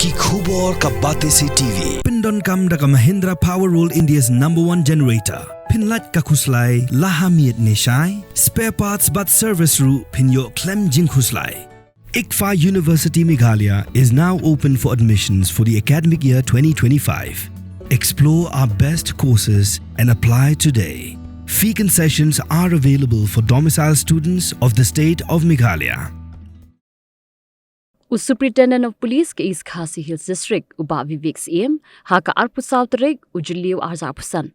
Ki khubor ka bate si TV. Donkam daga Mahindra Power Roll India's #1 generator. Pynïap ka khuslai lahamiet neshai. Spare parts but service ru pinyo klem jing khuslai. Phla University Meghalaya is now open for admissions for the academic year 2025. Explore our best courses and apply today. Fee concessions are available for domicile students of the state of Meghalaya. Superintendent of Police ke East Khasi Hills District uba Vivek CM haka arpu sautrek ujliu arzapusan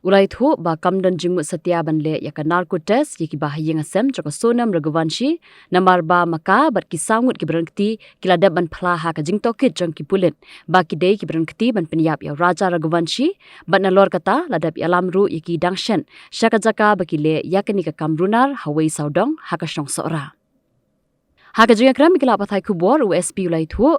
ulai tho ba kamdan jingmu satya banle ya ka narco test yaki ba hayeng asem chaka sonam ragwanshi namar ba maka bat ki sangut ki berangti ki Ladep ban Phla haka jingtoke jangki pulit ba ki dei ki berangti ban Pynïap ya raja ragwanshi ban nalor kata Ladep alamru yaki dangshen shaka jaka ba ki le yakani ka kamrunar hawai saudong haka shong sora Haka juga kram mikila pathai kubor USP ulai thu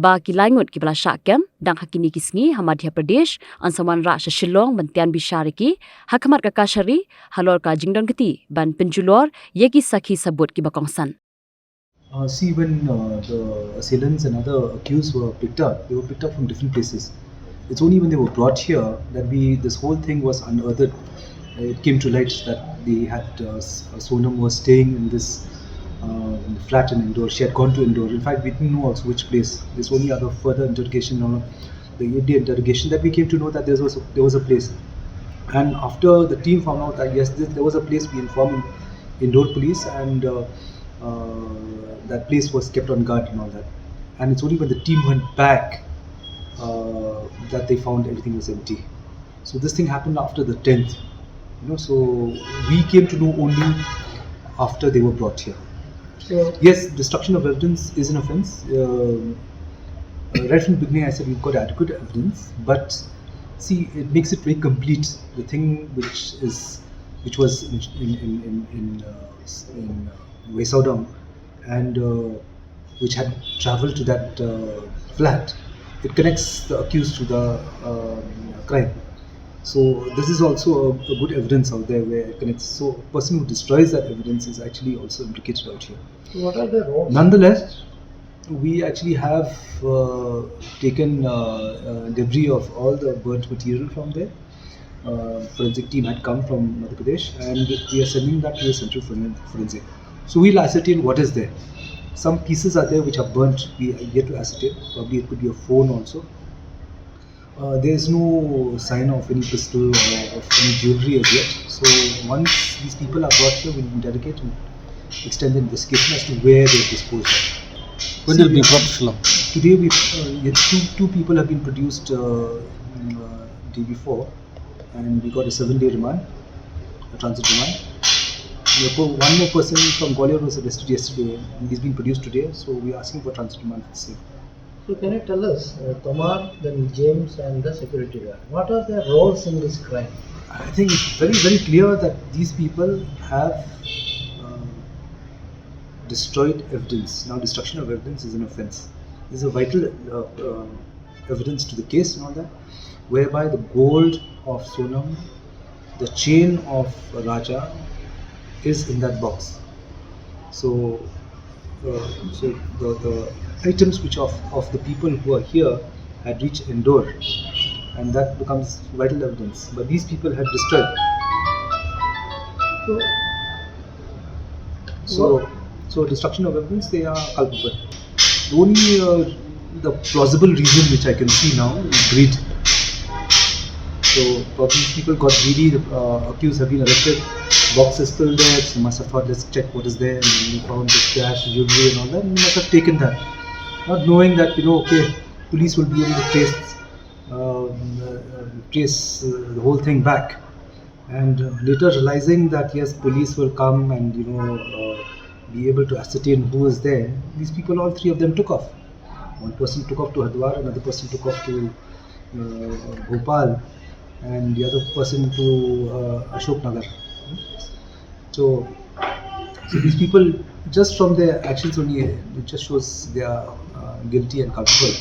ba kilangut ki bala syakam dang hakini kisngi Madhya Pradesh ansaman ra Shillong bantian bishariki hakamat ka kashari halor ka jingdon keti ban penjulor yeki sakhi sabut ki bakongsan. See, when the assailants and other accused were picked up, they were picked up from different places. It's only when they were brought here that this whole thing was unearthed. It came to light that they had Sonam was staying in this flat in Indore. She had gone to Indore. In fact, we didn't know also which place. There's only other further interrogation on the AD interrogation that we came to know that there was a place. And after the team found out that yes, there was a place, we informed Indore police, and that place was kept on guard and all that. And it's only when the team went back that they found everything was empty. So this thing happened after the 10th. So we came to know only after they were brought here. Yes, destruction of evidence is an offence. Right from the beginning, I said we've got adequate evidence, but see, it makes it very complete. The thing which was in Vesaudam and which had travelled to that flat, it connects the accused to the crime. So this is also a good evidence out there where it connects. So a person who destroys that evidence is actually also implicated out here. What are the roles? Nonetheless, we actually have taken debris of all the burnt material from there. Forensic team had come from Madhya Pradesh, and we are sending that to the central forensic. So we'll ascertain what is there. Some pieces are there which are burnt. We are yet to ascertain. Probably it could be a phone also. There is no sign of any pistol or of any jewelry as yet. So once these people are brought here, we'll interrogate and extend the investigation as to where they are disposed of. When will be brought to Phla? Today, two people have been produced day before, and we got a 7-day remand, a transit remand. One more person from Gwalior was arrested yesterday, and he's been produced today. So we are asking for transit remand for the same. So can you tell us, Tomar, then James and the security guard, what are their roles in this crime? I think it's very, very clear that these people have destroyed evidence. Now, destruction of evidence is an offence. This is a vital evidence to the case and all that, whereby the gold of Sonam, the chain of Raja is in that box. So the items which of the people who are here had reached Indore, and that becomes vital evidence. But these people had destroyed. So destruction of evidence, they are culpable. The only the plausible reason which I can see now is greed. So probably these people got greedy. The accused have been arrested. Box is still there. So must have thought, let's check what is there. And we found this cash, jewelry, and all that. And they must have taken that, not knowing that okay, police will be able to trace the whole thing back. And later realizing that yes, police will come and be able to ascertain who is there. These people, all three of them, took off. One person took off to Hardwar, another person took off to Bhopal, and the other person to Ashok Nagar. So these people, just from their actions only, it just shows they are guilty and culpable.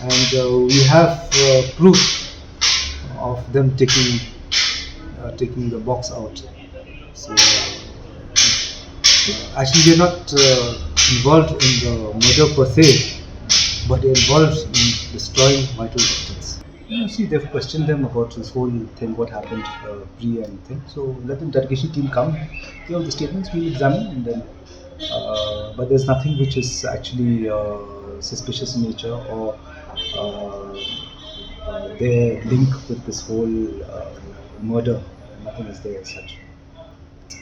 And we have proof of them taking the box out. So actually, they are not involved in the murder per se, but they are involved in destroying vital evidence. See, they've questioned them about this whole thing, what happened pre and thing. So let the interrogation team come, give all the statements, we'll examine, and then. But there's nothing which is actually suspicious in nature or their link with this whole murder. Nothing is there as such.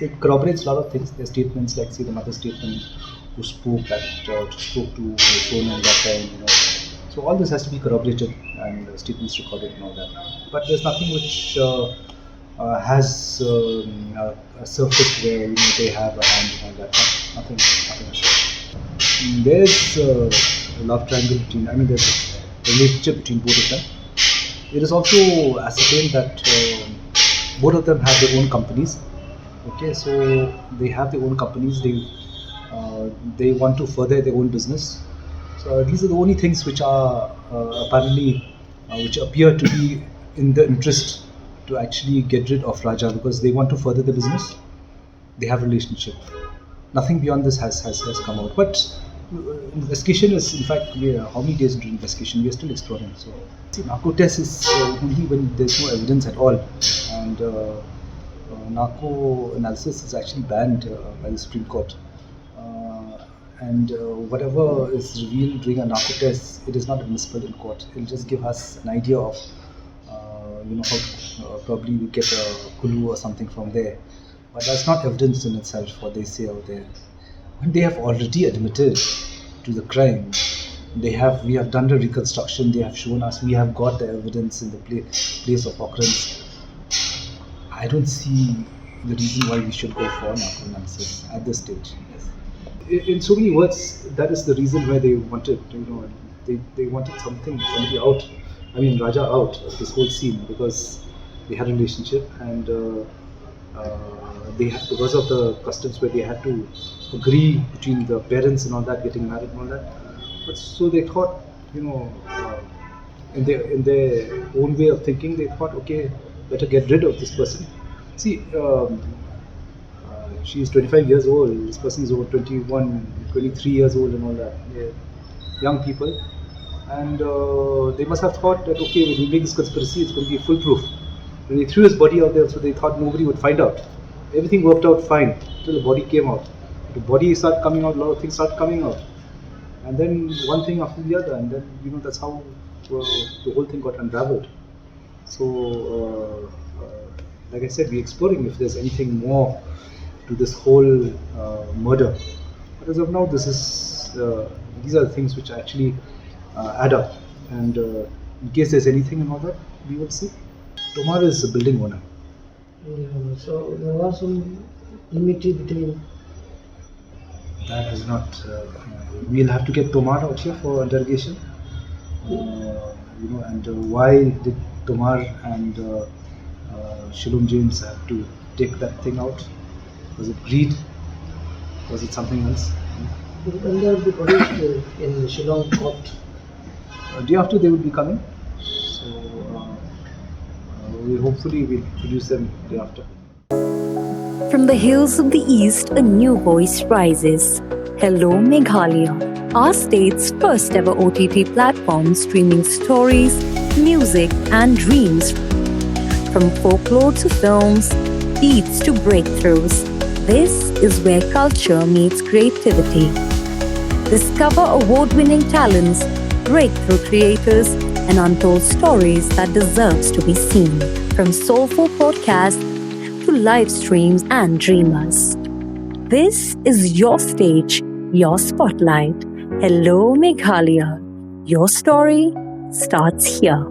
It corroborates a lot of things. Their statements, like say the mother's statement, who spoke to Shuh and that time, So all this has to be corroborated and statements recorded and all that. But there's nothing which has a surface where they have a hand and all that. Nothing as such. There's a love triangle between. There's a relationship between both of them. It is also ascertained that both of them have their own companies. Okay, so they have their own companies. They want to further their own business. So these are the only things which are apparently which appear to be in the interest to actually get rid of Raja, because they want to further the business. They have a relationship. Nothing beyond this has come out. But investigation is, in fact, how many days into investigation? We are still exploring. So, see, narco test is only when there's no evidence at all, and narco analysis is actually banned by the Supreme Court. And whatever is revealed during a narco test, it is not admissible in court. It will just give us an idea of, how probably we get a clue or something from there. But that's not evidence in itself, what they say out there. When they have already admitted to the crime, we have done the reconstruction, they have shown us, we have got the evidence in the place of occurrence. I don't see the reason why we should go for narco analysis at this stage. In so many words, that is the reason why they wanted, they wanted somebody out. Raja out of this whole scene, because they had a relationship and because of the customs where they had to agree between the parents and all that, getting married and all that. But so they thought, in their own way of thinking, they thought, okay, better get rid of this person. See, she is 25 years old, this person is over 21, 23 years old and all that. They're young people. And they must have thought that, okay, when we make this conspiracy, it's going to be foolproof. When he threw his body out there, so they thought nobody would find out. Everything worked out fine till the body came out. The body started coming out, a lot of things started coming out. And then one thing after the other, and then, that's how the whole thing got unraveled. So, like I said, we're exploring if there's anything more to this whole murder. But as of now, these are the things which actually add up, and in case there's anything and all that, we will see. Tomar is a building owner. So there was some enmity between. That is not. We'll have to get Tomar out here for interrogation. And why did Tomar and Shilom James have to take that thing out? Was it greed? Was it something else? When they will be produced in Shillong court. Day after they will be coming, so hopefully we'll produce them day after. From the hills of the east, a new voice rises. Hello Meghalaya, our state's first ever OTT platform streaming stories, music and dreams. From folklore to films, beats to breakthroughs, this is where culture meets creativity. Discover award-winning talents, breakthrough creators, and untold stories that deserves to be seen. From soulful podcasts to live streams and dreamers. This is your stage, your spotlight. Hello Meghalaya. Your story starts here.